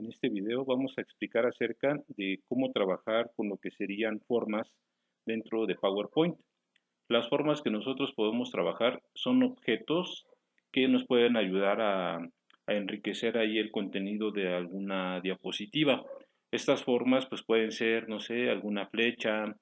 En este video vamos a explicar acerca de cómo trabajar con lo que serían formas dentro de PowerPoint. Las formas que nosotros podemos trabajar son objetos que nos pueden ayudar a enriquecer ahí el contenido de alguna diapositiva. Estas formas pues pueden ser, no sé, alguna flecha,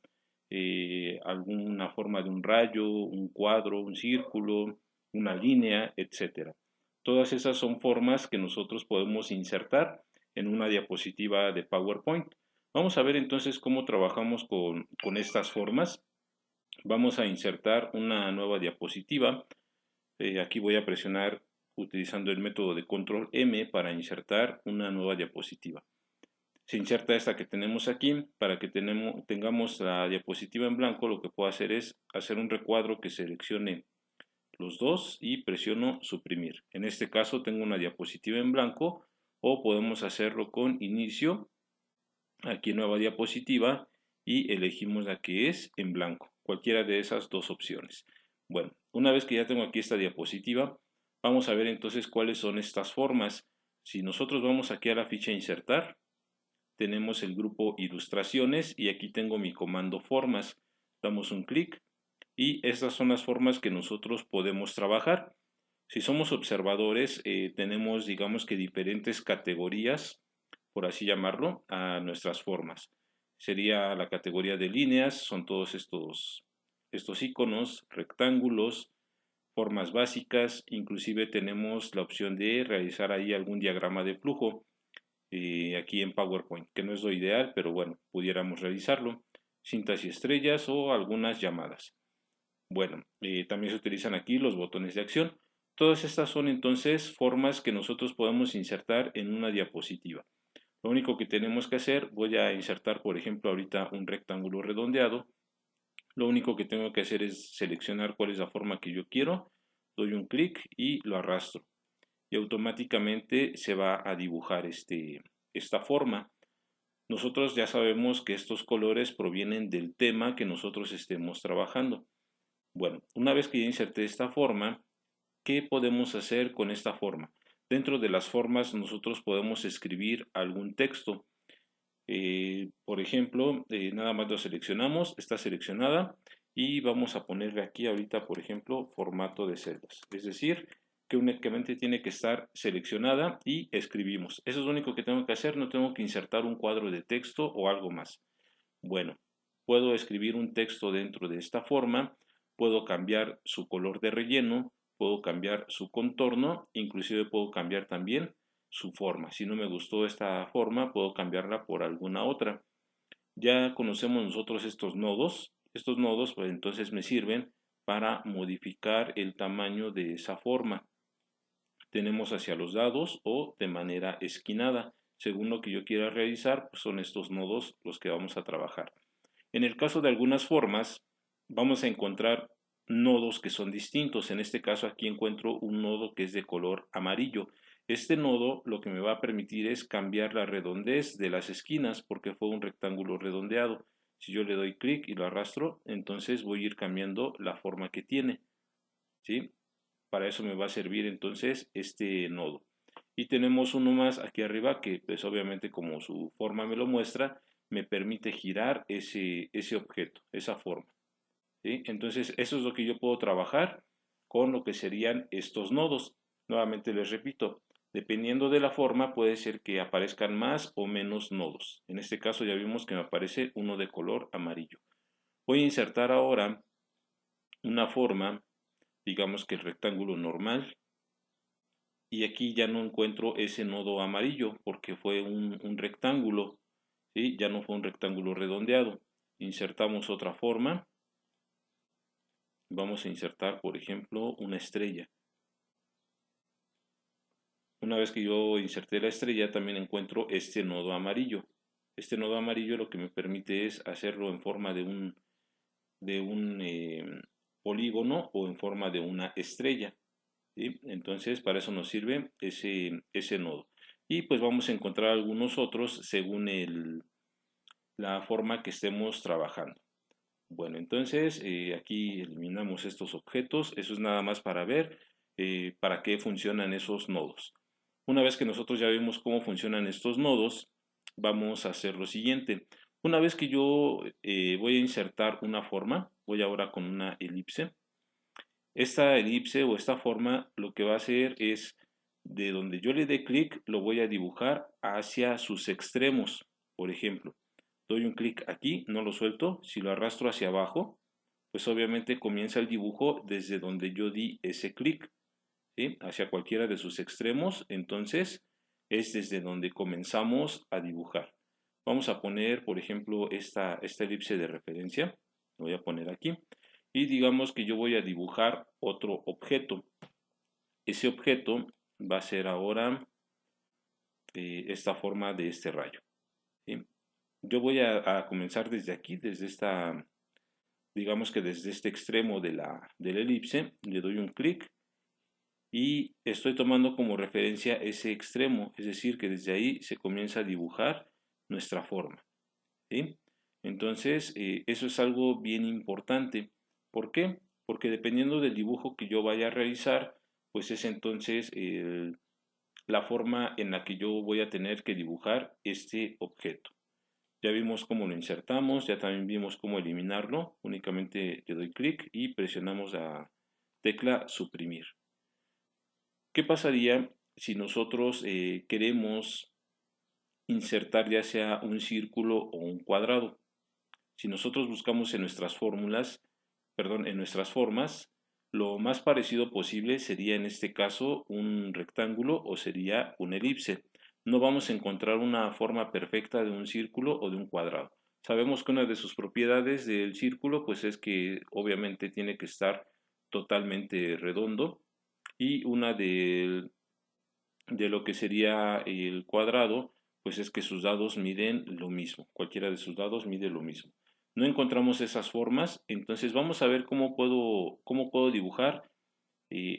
alguna forma de un rayo, un cuadro, un círculo, una línea, etcétera. Todas esas son formas que nosotros podemos insertar en una diapositiva de PowerPoint. Vamos a ver entonces cómo trabajamos con estas formas. Vamos a insertar una nueva diapositiva. Aquí voy a presionar utilizando el método de control M para insertar una nueva diapositiva. Se inserta esta que tenemos aquí. Para que tengamos la diapositiva en blanco, lo que puedo hacer es hacer un recuadro que seleccione los dos y presiono suprimir. En este caso tengo una diapositiva en blanco, o podemos hacerlo con inicio, aquí nueva diapositiva, y elegimos la que es en blanco, cualquiera de esas dos opciones. Bueno, una vez que ya tengo aquí esta diapositiva, vamos a ver entonces cuáles son estas formas. Si nosotros vamos aquí a la ficha insertar, tenemos el grupo ilustraciones y aquí tengo mi comando formas. Damos un clic y estas son las formas que nosotros podemos trabajar. Si somos observadores, tenemos, digamos que diferentes categorías, por así llamarlo, a nuestras formas. Sería la categoría de líneas, son todos estos iconos, rectángulos, formas básicas, inclusive tenemos la opción de realizar ahí algún diagrama de flujo, aquí en PowerPoint, que no es lo ideal, pero bueno, pudiéramos realizarlo. Cintas y estrellas o algunas llamadas. Bueno, también se utilizan aquí los botones de acción. Todas estas son entonces formas que nosotros podemos insertar en una diapositiva. Lo único que tenemos que hacer, voy a insertar por ejemplo ahorita un rectángulo redondeado. Lo único que tengo que hacer es seleccionar cuál es la forma que yo quiero, doy un clic y lo arrastro. Y automáticamente se va a dibujar esta forma. Nosotros ya sabemos que estos colores provienen del tema que nosotros estemos trabajando. Bueno, una vez que ya inserté esta forma, ¿qué podemos hacer con esta forma? Dentro de las formas nosotros podemos escribir algún texto. Por ejemplo, nada más lo seleccionamos, está seleccionada y vamos a ponerle aquí ahorita, por ejemplo, formato de celdas. Es decir, que únicamente tiene que estar seleccionada y escribimos. Eso es lo único que tengo que hacer, no tengo que insertar un cuadro de texto o algo más. Bueno, puedo escribir un texto dentro de esta forma, puedo cambiar su color de relleno, puedo cambiar su contorno, inclusive puedo cambiar también su forma. Si no me gustó esta forma, puedo cambiarla por alguna otra. Ya conocemos nosotros estos nodos. Estos nodos pues entonces me sirven para modificar el tamaño de esa forma. Tenemos hacia los lados o de manera esquinada. Según lo que yo quiera realizar, pues son estos nodos los que vamos a trabajar. En el caso de algunas formas, vamos a encontrar nodos que son distintos. En este caso aquí encuentro un nodo que es de color amarillo. Este nodo lo que me va a permitir es cambiar la redondez de las esquinas porque fue un rectángulo redondeado. Si yo le doy clic y lo arrastro, entonces voy a ir cambiando la forma que tiene. ¿Sí? Para eso me va a servir entonces este nodo. Y tenemos uno más aquí arriba que pues obviamente como su forma me lo muestra, me permite girar ese objeto, esa forma. ¿Sí? Entonces eso es lo que yo puedo trabajar con lo que serían estos nodos. Nuevamente les repito, dependiendo de la forma puede ser que aparezcan más o menos nodos. En este caso ya vimos que me aparece uno de color amarillo. Voy a insertar ahora una forma, digamos que el rectángulo normal, y aquí ya no encuentro ese nodo amarillo porque fue un rectángulo, ¿sí? Ya no fue un rectángulo redondeado. Insertamos otra forma, vamos a insertar por ejemplo una estrella. Una vez que yo inserté la estrella también encuentro este nodo amarillo. Este nodo amarillo lo que me permite es hacerlo en forma de un polígono o en forma de una estrella. ¿Sí? Entonces para eso nos sirve ese nodo. Y pues vamos a encontrar algunos otros según la forma que estemos trabajando. Bueno, entonces aquí eliminamos estos objetos. Eso es nada más para ver para qué funcionan esos nodos. Una vez que nosotros ya vimos cómo funcionan estos nodos, vamos a hacer lo siguiente. Una vez que yo voy a insertar una forma, voy ahora con una elipse. Esta elipse o esta forma lo que va a hacer es, de donde yo le dé clic, lo voy a dibujar hacia sus extremos. Por ejemplo, doy un clic aquí, no lo suelto, si lo arrastro hacia abajo, pues obviamente comienza el dibujo desde donde yo di ese clic, ¿sí? Hacia cualquiera de sus extremos, entonces es desde donde comenzamos a dibujar. Vamos a poner, por ejemplo, esta elipse de referencia, lo voy a poner aquí, y digamos que yo voy a dibujar otro objeto. Ese objeto va a ser ahora esta forma de este rayo, ¿sí? Yo voy a comenzar desde aquí, desde esta, digamos que desde este extremo de la elipse, le doy un clic y estoy tomando como referencia ese extremo, es decir, que desde ahí se comienza a dibujar nuestra forma, ¿sí? Entonces, eso es algo bien importante. ¿Por qué? Porque dependiendo del dibujo que yo vaya a realizar, pues es entonces la forma en la que yo voy a tener que dibujar este objeto. Ya vimos cómo lo insertamos, ya también vimos cómo eliminarlo. Únicamente le doy clic y presionamos la tecla suprimir. ¿Qué pasaría si nosotros queremos insertar ya sea un círculo o un cuadrado? Si nosotros buscamos en nuestras fórmulas, perdón, en nuestras formas, lo más parecido posible sería en este caso un rectángulo o sería una elipse. No vamos a encontrar una forma perfecta de un círculo o de un cuadrado. Sabemos que una de sus propiedades del círculo pues es que obviamente tiene que estar totalmente redondo y una de lo que sería el cuadrado pues es que sus lados miden lo mismo, cualquiera de sus lados mide lo mismo. No encontramos esas formas, entonces vamos a ver cómo puedo dibujar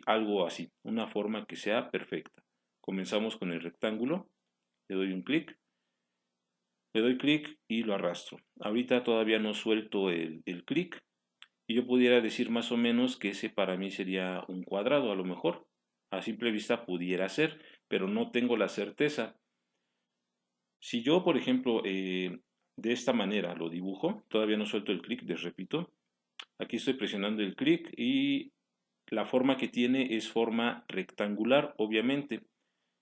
algo así, una forma que sea perfecta. Comenzamos con el rectángulo, le doy clic y lo arrastro. Ahorita todavía no suelto el clic y yo pudiera decir más o menos que ese para mí sería un cuadrado, a lo mejor. A simple vista pudiera ser, pero no tengo la certeza. Si yo, por ejemplo, de esta manera lo dibujo, todavía no suelto el clic, les repito. Aquí estoy presionando el clic y la forma que tiene es forma rectangular, obviamente.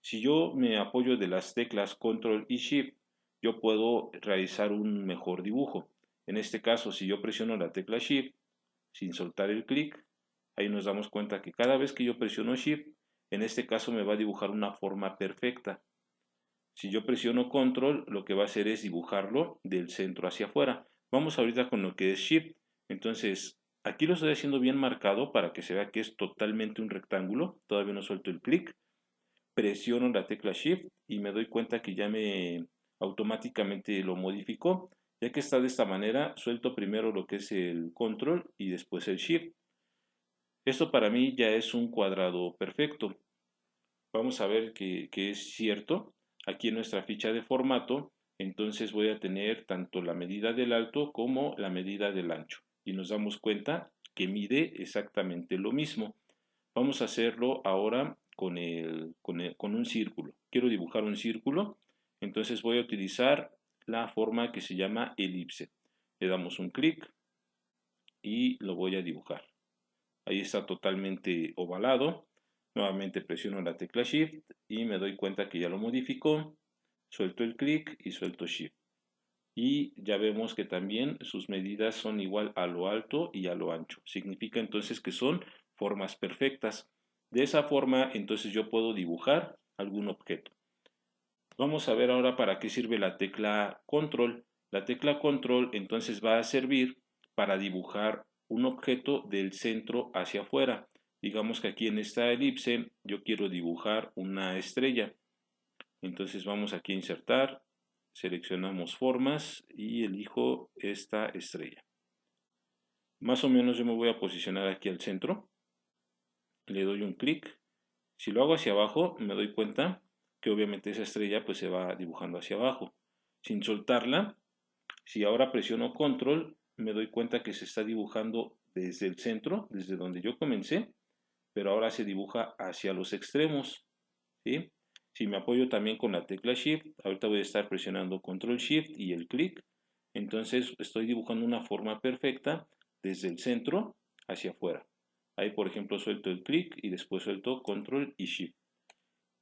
Si yo me apoyo de las teclas Control y Shift, yo puedo realizar un mejor dibujo. En este caso, si yo presiono la tecla Shift sin soltar el clic, ahí nos damos cuenta que cada vez que yo presiono Shift, en este caso me va a dibujar una forma perfecta. Si yo presiono Control, lo que va a hacer es dibujarlo del centro hacia afuera. Vamos ahorita con lo que es Shift. Entonces, aquí lo estoy haciendo bien marcado para que se vea que es totalmente un rectángulo. Todavía no suelto el clic. Presiono la tecla Shift y me doy cuenta que ya me automáticamente lo modificó. Ya que está de esta manera, suelto primero lo que es el Control y después el Shift. Esto para mí ya es un cuadrado perfecto. Vamos a ver que es cierto. Aquí en nuestra ficha de formato, entonces voy a tener tanto la medida del alto como la medida del ancho. Y nos damos cuenta que mide exactamente lo mismo. Vamos a hacerlo ahora con un círculo. Quiero dibujar un círculo, entonces voy a utilizar la forma que se llama elipse. Le damos un clic y lo voy a dibujar. Ahí está totalmente ovalado. Nuevamente presiono la tecla Shift y me doy cuenta que ya lo modificó. Suelto el clic y suelto Shift. Y ya vemos que también sus medidas son igual a lo alto y a lo ancho. Significa entonces que son formas perfectas. De esa forma, entonces yo puedo dibujar algún objeto. Vamos a ver ahora para qué sirve la tecla Control. La tecla Control entonces va a servir para dibujar un objeto del centro hacia afuera. Digamos que aquí en esta elipse yo quiero dibujar una estrella. Entonces vamos aquí a insertar, seleccionamos formas y elijo esta estrella. Más o menos yo me voy a posicionar aquí al centro. Le doy un clic. Si lo hago hacia abajo, me doy cuenta que obviamente esa estrella pues se va dibujando hacia abajo. Sin soltarla, si ahora presiono control, me doy cuenta que se está dibujando desde el centro, desde donde yo comencé, pero ahora se dibuja hacia los extremos, ¿sí? Si me apoyo también con la tecla Shift, ahorita voy a estar presionando Control Shift y el clic. Entonces estoy dibujando una forma perfecta desde el centro hacia afuera. Ahí, por ejemplo, suelto el clic y después suelto Control y Shift.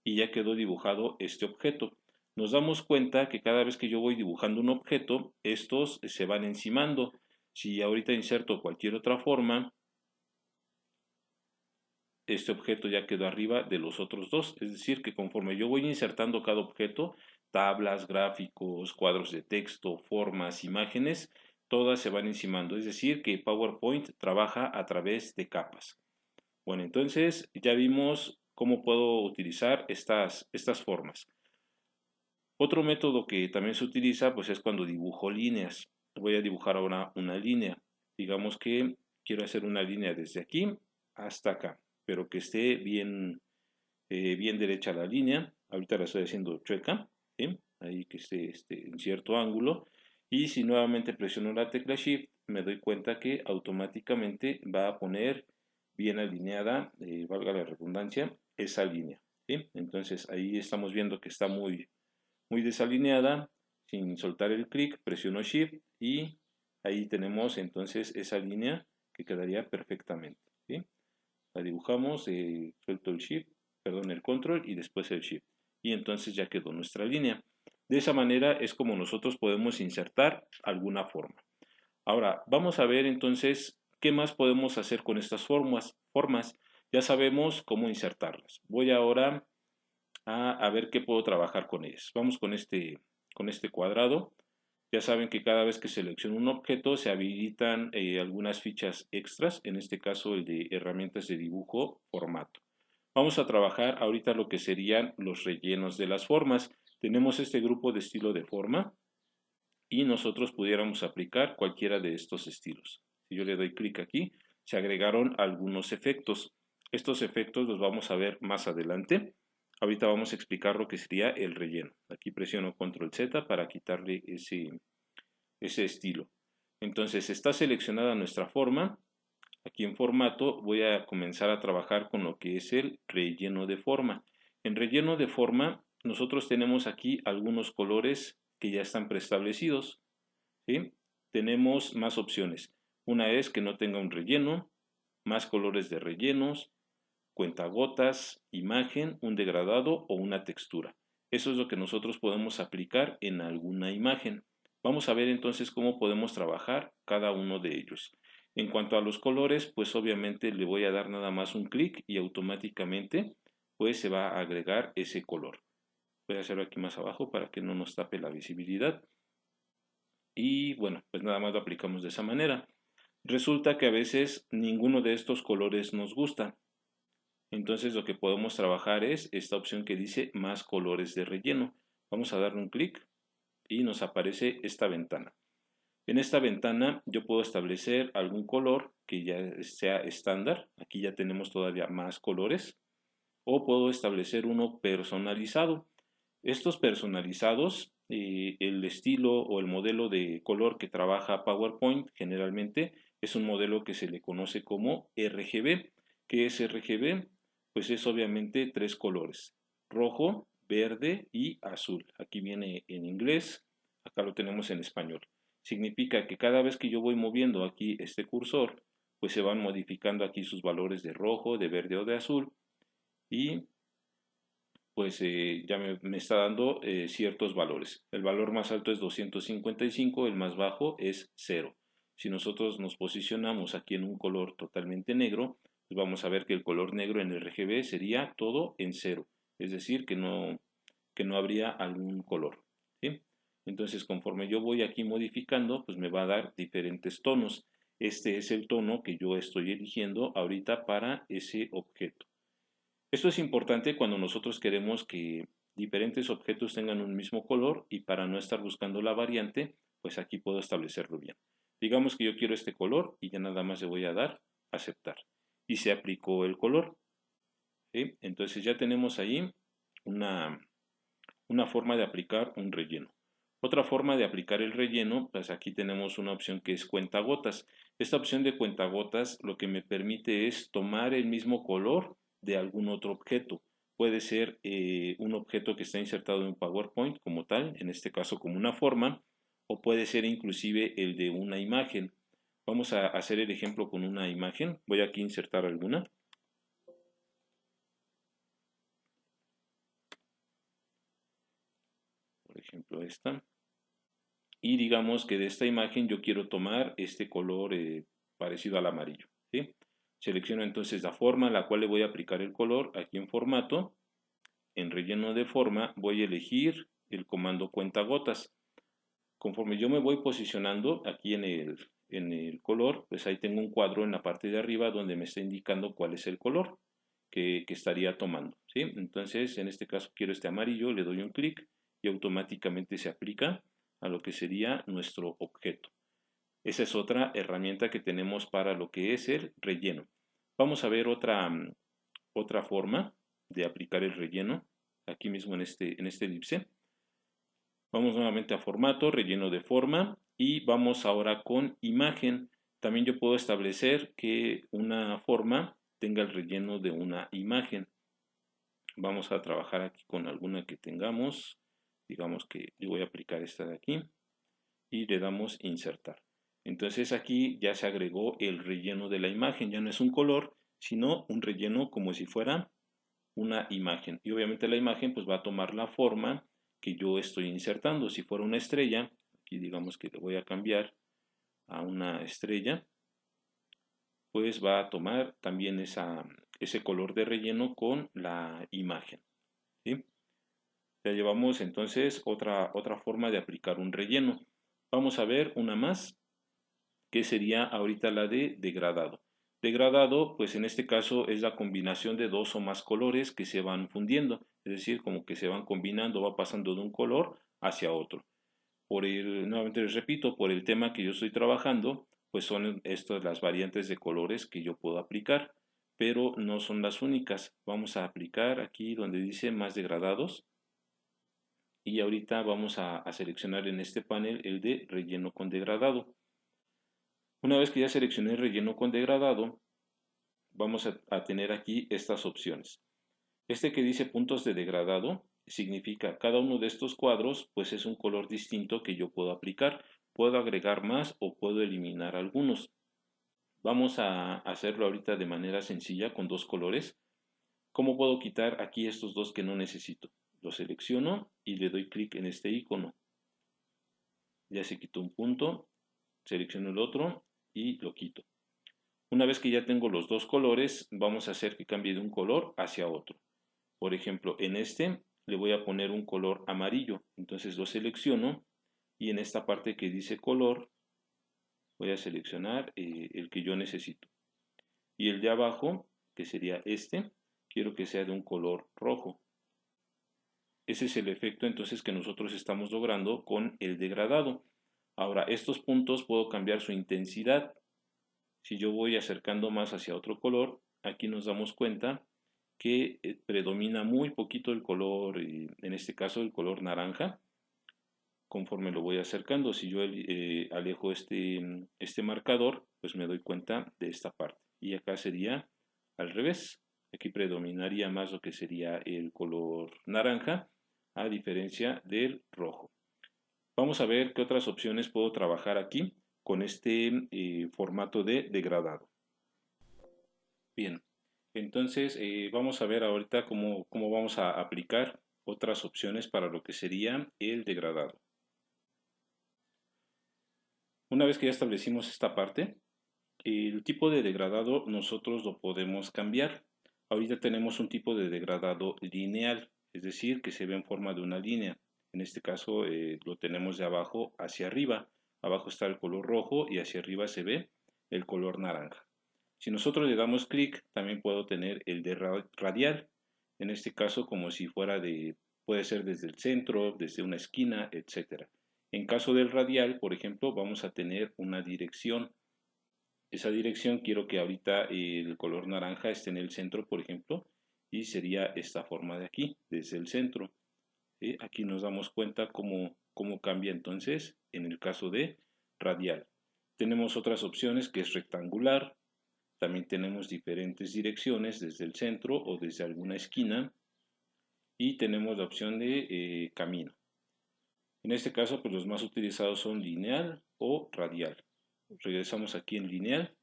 Y ya quedó dibujado este objeto. Nos damos cuenta que cada vez que yo voy dibujando un objeto, estos se van encimando. Si ahorita inserto cualquier otra forma, este objeto ya quedó arriba de los otros dos. Es decir, que conforme yo voy insertando cada objeto, tablas, gráficos, cuadros de texto, formas, imágenes, todas se van encimando. Es decir, que PowerPoint trabaja a través de capas. Bueno, entonces ya vimos cómo puedo utilizar estas formas. Otro método que también se utiliza pues es cuando dibujo líneas. Voy a dibujar ahora una línea. Digamos que quiero hacer una línea desde aquí hasta acá, pero que esté bien, bien derecha la línea. Ahorita la estoy haciendo chueca, ¿sí? Ahí que esté en cierto ángulo. Y si nuevamente presiono la tecla Shift, me doy cuenta que automáticamente va a poner bien alineada, valga la redundancia, esa línea, ¿sí? Entonces ahí estamos viendo que está muy desalineada. Sin soltar el clic, presiono Shift y ahí tenemos entonces esa línea que quedaría perfectamente, ¿sí? La dibujamos, suelto el Shift, perdón, el Control y después el Shift. Y entonces ya quedó nuestra línea. De esa manera es como nosotros podemos insertar alguna forma. Ahora, vamos a ver entonces qué más podemos hacer con estas formas. Ya sabemos cómo insertarlas. Voy ahora a ver qué puedo trabajar con ellas. Vamos con este cuadrado. Ya saben que cada vez que selecciono un objeto se habilitan algunas fichas extras, en este caso el de herramientas de dibujo, formato. Vamos a trabajar ahorita lo que serían los rellenos de las formas. Tenemos este grupo de estilo de forma y nosotros pudiéramos aplicar cualquiera de estos estilos. Si yo le doy clic aquí, se agregaron algunos efectos. Estos efectos los vamos a ver más adelante. Ahorita vamos a explicar lo que sería el relleno. Aquí presiono Control Z para quitarle ese estilo. Entonces está seleccionada nuestra forma. Aquí en formato voy a comenzar a trabajar con lo que es el relleno de forma. En relleno de forma nosotros tenemos aquí algunos colores que ya están preestablecidos, ¿sí? Tenemos más opciones. Una es que no tenga un relleno, más colores de rellenos, cuentagotas, imagen, un degradado o una textura. Eso es lo que nosotros podemos aplicar en alguna imagen. Vamos a ver entonces cómo podemos trabajar cada uno de ellos. En cuanto a los colores, pues obviamente le voy a dar nada más un clic y automáticamente pues se va a agregar ese color. Voy a hacerlo aquí más abajo para que no nos tape la visibilidad. Y bueno, pues nada más lo aplicamos de esa manera. Resulta que a veces ninguno de estos colores nos gusta. Entonces lo que podemos trabajar es esta opción que dice más colores de relleno. Vamos a darle un clic y nos aparece esta ventana. En esta ventana yo puedo establecer algún color que ya sea estándar. Aquí ya tenemos todavía más colores. O puedo establecer uno personalizado. Estos personalizados, el estilo o el modelo de color que trabaja PowerPoint generalmente es un modelo que se le conoce como RGB. ¿Qué es RGB? Pues es obviamente tres colores: rojo, verde y azul. Aquí viene en inglés, acá lo tenemos en español. Significa que cada vez que yo voy moviendo aquí este cursor, pues se van modificando aquí sus valores de rojo, de verde o de azul, y pues ya me está dando ciertos valores. El valor más alto es 255, el más bajo es 0. Si nosotros nos posicionamos aquí en un color totalmente negro, pues vamos a ver que el color negro en RGB sería todo en 0, es decir, que no habría algún color, ¿sí? Entonces, conforme yo voy aquí modificando, pues me va a dar diferentes tonos. Este es el tono que yo estoy eligiendo ahorita para ese objeto. Esto es importante cuando nosotros queremos que diferentes objetos tengan un mismo color, y para no estar buscando la variante, pues aquí puedo establecerlo bien. Digamos que yo quiero este color y ya nada más le voy a dar aceptar. Y se aplicó el color, ¿sí? Entonces ya tenemos ahí una forma de aplicar un relleno. Otra forma de aplicar el relleno, pues aquí tenemos una opción que es cuentagotas. Esta opción de cuentagotas lo que me permite es tomar el mismo color de algún otro objeto. puede ser un objeto que está insertado en PowerPoint como tal, en este caso como una forma, o puede ser inclusive el de una imagen. Vamos a hacer el ejemplo con una imagen. Voy aquí a insertar alguna. Por ejemplo esta. Y digamos que de esta imagen yo quiero tomar este color parecido al amarillo, ¿sí? Selecciono entonces la forma a la cual le voy a aplicar el color. Aquí en formato, en relleno de forma, voy a elegir el comando cuentagotas. Conforme yo me voy posicionando aquí en el color, pues ahí tengo un cuadro en la parte de arriba donde me está indicando cuál es el color que estaría tomando, ¿sí? Entonces, en este caso quiero este amarillo, le doy un clic y automáticamente se aplica a lo que sería nuestro objeto. Esa es otra herramienta que tenemos para lo que es el relleno. Vamos a ver otra forma de aplicar el relleno, aquí mismo en este elipse. Vamos nuevamente a formato, relleno de forma y vamos ahora con imagen. También yo puedo establecer que una forma tenga el relleno de una imagen. Vamos a trabajar aquí con alguna que tengamos. Digamos que yo voy a aplicar esta de aquí y le damos insertar. Entonces aquí ya se agregó el relleno de la imagen. Ya no es un color, sino un relleno como si fuera una imagen. Y obviamente la imagen pues va a tomar la forma que yo estoy insertando. Si fuera una estrella, aquí digamos que le voy a cambiar a una estrella, pues va a tomar también ese color de relleno con la imagen, ¿sí? Ya llevamos entonces otra forma de aplicar un relleno. Vamos a ver una más, que sería ahorita la de degradado. Degradado, pues en este caso es la combinación de dos o más colores que se van fundiendo, es decir, como que se van combinando, va pasando de un color hacia otro. Nuevamente les repito, por el tema que yo estoy trabajando, pues son estas las variantes de colores que yo puedo aplicar, pero no son las únicas. Vamos a aplicar aquí donde dice más degradados y ahorita vamos a seleccionar en este panel el de relleno con degradado. Una vez que ya seleccioné el relleno con degradado, vamos a tener aquí estas opciones. Este que dice puntos de degradado significa cada uno de estos cuadros pues es un color distinto que yo puedo aplicar. Puedo agregar más o puedo eliminar algunos. Vamos a hacerlo ahorita de manera sencilla con dos colores. ¿Cómo puedo quitar aquí estos dos que no necesito? Lo selecciono y le doy clic en este icono. Ya se quitó un punto, selecciono el otro y lo quito. Una vez que ya tengo los dos colores, vamos a hacer que cambie de un color hacia otro. Por ejemplo, en este le voy a poner un color amarillo. Entonces lo selecciono y en esta parte que dice color voy a seleccionar el que yo necesito. Y el de abajo, que sería este, quiero que sea de un color rojo. Ese es el efecto entonces que nosotros estamos logrando con el degradado. Ahora, estos puntos puedo cambiar su intensidad. Si yo voy acercando más hacia otro color, aquí nos damos cuenta que predomina muy poquito el color, en este caso el color naranja, conforme lo voy acercando. Si yo alejo este marcador, pues me doy cuenta de esta parte. Y acá sería al revés. Aquí predominaría más lo que sería el color naranja, a diferencia del rojo. Vamos a ver qué otras opciones puedo trabajar aquí con este formato de degradado. Bien, entonces vamos a ver ahorita cómo vamos a aplicar otras opciones para lo que sería el degradado. Una vez que ya establecimos esta parte, el tipo de degradado nosotros lo podemos cambiar. Ahorita tenemos un tipo de degradado lineal, es decir, que se ve en forma de una línea. En este caso lo tenemos de abajo hacia arriba. Abajo está el color rojo y hacia arriba se ve el color naranja. Si nosotros le damos clic, también puedo tener el de radial. En este caso, como si fuera puede ser desde el centro, desde una esquina, etc. En caso del radial, por ejemplo, vamos a tener una dirección. Esa dirección quiero que ahorita el color naranja esté en el centro, por ejemplo, y sería esta forma de aquí, desde el centro. ¿Sí? Aquí nos damos cuenta cómo cambia entonces en el caso de radial. Tenemos otras opciones que es rectangular. También tenemos diferentes direcciones desde el centro o desde alguna esquina. y tenemos la opción de camino. En este caso, pues los más utilizados son lineal o radial. Regresamos aquí en lineal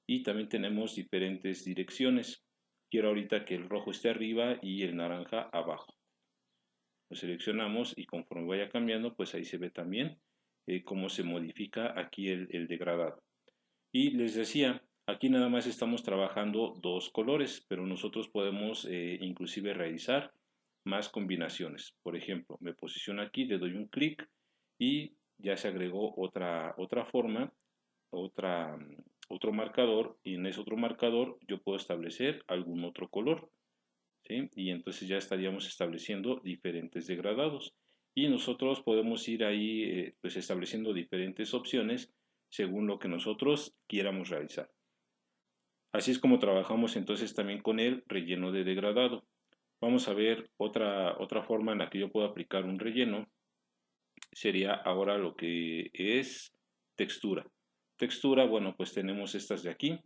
y también tenemos diferentes direcciones. Quiero ahorita que el rojo esté arriba y el naranja abajo. Lo seleccionamos y conforme vaya cambiando, pues ahí se ve también cómo se modifica aquí el degradado. Y les decía, aquí nada más estamos trabajando dos colores, pero nosotros podemos inclusive realizar más combinaciones. Por ejemplo, me posiciono aquí, le doy un clic y ya se agregó otra forma, otro marcador, y en ese otro marcador yo puedo establecer algún otro color, ¿sí? Y entonces ya estaríamos estableciendo diferentes degradados. Y nosotros podemos ir ahí pues estableciendo diferentes opciones según lo que nosotros quieramos realizar. Así es como trabajamos entonces también con el relleno de degradado. Vamos a ver otra forma en la que yo puedo aplicar un relleno. Sería ahora lo que es textura. Textura, bueno, pues tenemos estas de aquí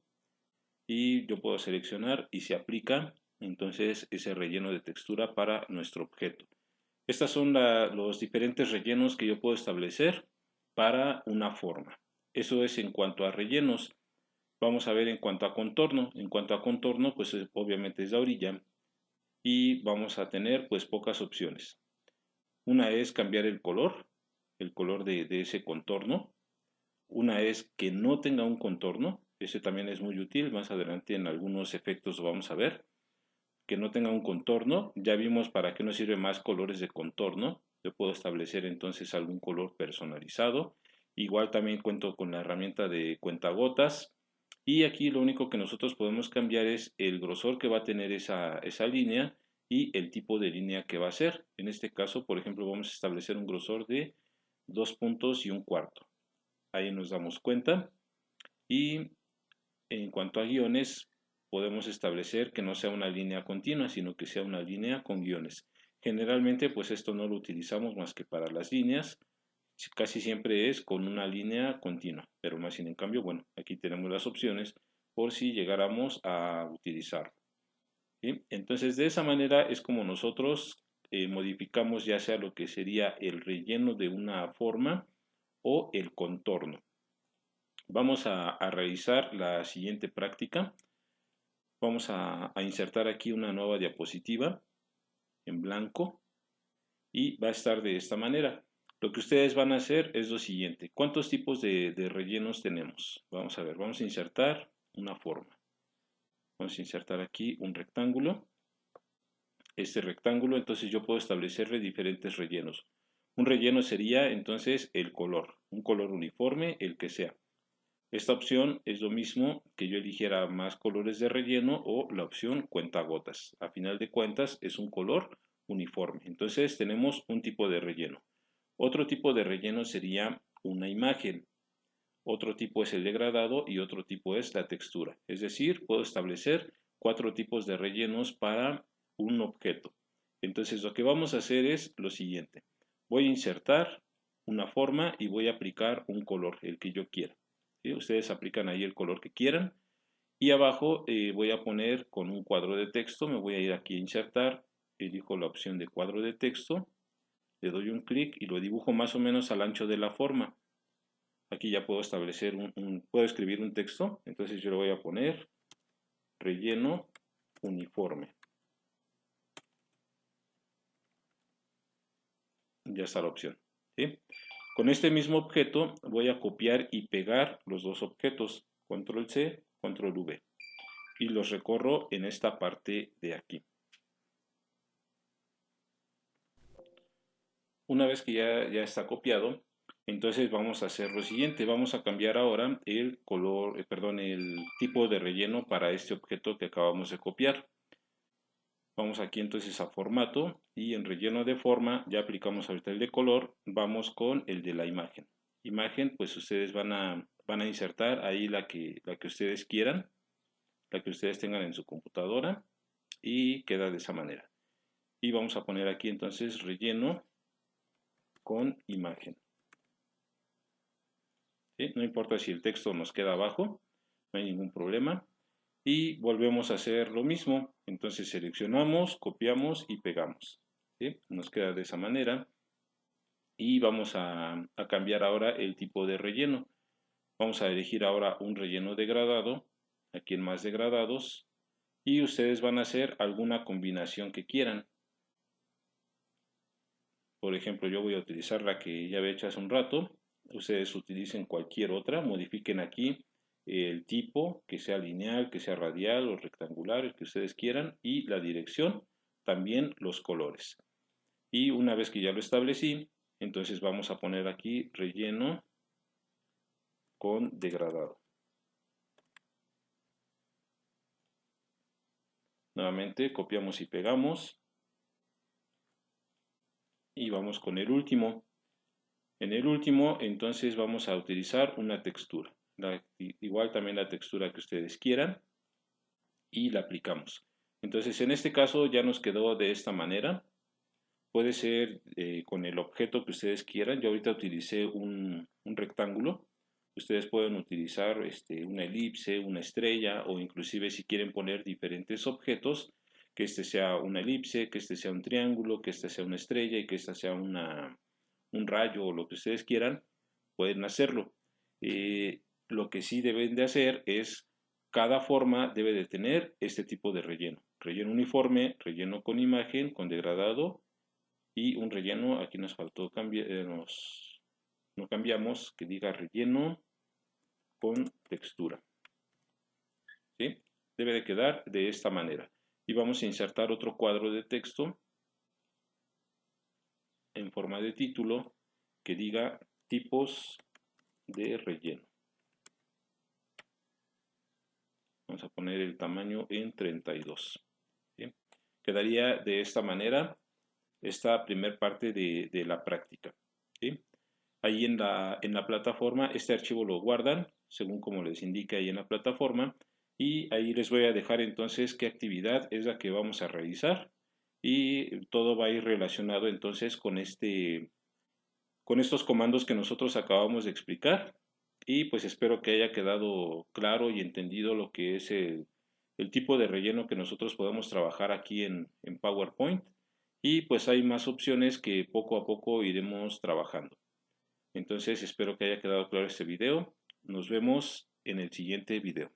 y yo puedo seleccionar y se aplica entonces ese relleno de textura para nuestro objeto. Estas son los diferentes rellenos que yo puedo establecer para una forma. Eso es en cuanto a rellenos. Vamos a ver en cuanto a contorno. En cuanto a contorno, pues obviamente es la orilla y vamos a tener pues pocas opciones. Una es cambiar el color de ese contorno. Una es que no tenga un contorno. Ese también es muy útil. Más adelante en algunos efectos lo vamos a ver. Que no tenga un contorno. Ya vimos para qué nos sirve más colores de contorno. Yo puedo establecer entonces algún color personalizado. Igual también cuento con la herramienta de cuentagotas. Y aquí lo único que nosotros podemos cambiar es el grosor que va a tener esa línea y el tipo de línea que va a ser. En este caso, por ejemplo, vamos a establecer un grosor de 2 puntos y un cuarto. Ahí nos damos cuenta. Y en cuanto a guiones, podemos establecer que no sea una línea continua, sino que sea una línea con guiones. Generalmente, pues esto no lo utilizamos más que para las líneas. Casi siempre es con una línea continua, pero más sin en cambio, bueno, aquí tenemos las opciones por si llegáramos a utilizarlo. ¿Sí? Entonces, de esa manera es como nosotros modificamos ya sea lo que sería el relleno de una forma o el contorno. Vamos a realizar la siguiente práctica. Vamos a insertar aquí una nueva diapositiva en blanco y va a estar de esta manera. Lo que ustedes van a hacer es lo siguiente. ¿Cuántos tipos de rellenos tenemos? Vamos a ver, vamos a insertar una forma. Vamos a insertar aquí un rectángulo. Este rectángulo, entonces yo puedo establecerle diferentes rellenos. Un relleno sería entonces el color, un color uniforme, el que sea. Esta opción es lo mismo que yo eligiera más colores de relleno o la opción cuentagotas. A final de cuentas es un color uniforme. Entonces tenemos un tipo de relleno. Otro tipo de relleno sería una imagen. Otro tipo es el degradado y otro tipo es la textura. Es decir, puedo establecer 4 tipos de rellenos para un objeto. Entonces lo que vamos a hacer es lo siguiente. Voy a insertar una forma y voy a aplicar un color, el que yo quiera. ¿Sí? Ustedes aplican ahí el color que quieran. Y abajo voy a poner con un cuadro de texto, me voy a ir aquí a insertar, elijo la opción de cuadro de texto, le doy un clic y lo dibujo más o menos al ancho de la forma. Aquí ya puedo establecer puedo escribir un texto, entonces yo le voy a poner relleno uniforme. Ya está la opción. ¿Sí? Con este mismo objeto voy a copiar y pegar los dos objetos, control C, control V, y los recorro en esta parte de aquí. Una vez que ya está copiado, entonces vamos a hacer lo siguiente, vamos a cambiar ahora el color, el tipo de relleno para este objeto que acabamos de copiar. Vamos aquí entonces a formato y en relleno de forma, ya aplicamos ahorita el de color, vamos con el de la imagen. Imagen, pues ustedes van a insertar ahí la que ustedes quieran, la que ustedes tengan en su computadora y queda de esa manera. Y vamos a poner aquí entonces relleno con imagen. ¿Sí? No importa si el texto nos queda abajo, no hay ningún problema. Y volvemos a hacer lo mismo. Entonces seleccionamos, copiamos y pegamos. ¿sí? Nos queda de esa manera. Y vamos a cambiar ahora el tipo de relleno. Vamos a elegir ahora un relleno degradado, aquí en más degradados, y ustedes van a hacer alguna combinación que quieran. Por ejemplo, yo voy a utilizar la que ya había hecho hace un rato. Ustedes utilicen cualquier otra, modifiquen aquí el tipo, que sea lineal, que sea radial o rectangular, el que ustedes quieran, y la dirección, también los colores. Y una vez que ya lo establecí, entonces vamos a poner aquí relleno con degradado. Nuevamente copiamos y pegamos y vamos con el último. En el último entonces vamos a utilizar una textura. Igual también la textura que ustedes quieran y la aplicamos. Entonces en este caso ya nos quedó de esta manera. Puede ser con el objeto que ustedes quieran. Yo ahorita utilicé un rectángulo. Ustedes pueden utilizar una elipse, una estrella o inclusive si quieren poner diferentes objetos, que este sea una elipse, que este sea un triángulo, que este sea una estrella y que esta sea un rayo o lo que ustedes quieran, pueden hacerlo. Lo que sí deben de hacer es, cada forma debe de tener este tipo de relleno. Relleno uniforme, relleno con imagen, con degradado y un relleno, aquí nos faltó cambiar, no cambiamos, que diga relleno con textura. ¿Sí? Debe de quedar de esta manera. Y vamos a insertar otro cuadro de texto en forma de título que diga tipos de relleno. Vamos a poner el tamaño en 32. ¿Sí? Quedaría de esta manera esta primera parte de la práctica. ¿Sí? Ahí en la plataforma, este archivo lo guardan, según como les indica ahí en la plataforma, y ahí les voy a dejar entonces qué actividad es la que vamos a realizar, y todo va a ir relacionado entonces con estos comandos que nosotros acabamos de explicar, y pues espero que haya quedado claro y entendido lo que es el tipo de relleno que nosotros podemos trabajar aquí en PowerPoint, y pues hay más opciones que poco a poco iremos trabajando. Entonces espero que haya quedado claro este video. Nos vemos en el siguiente video.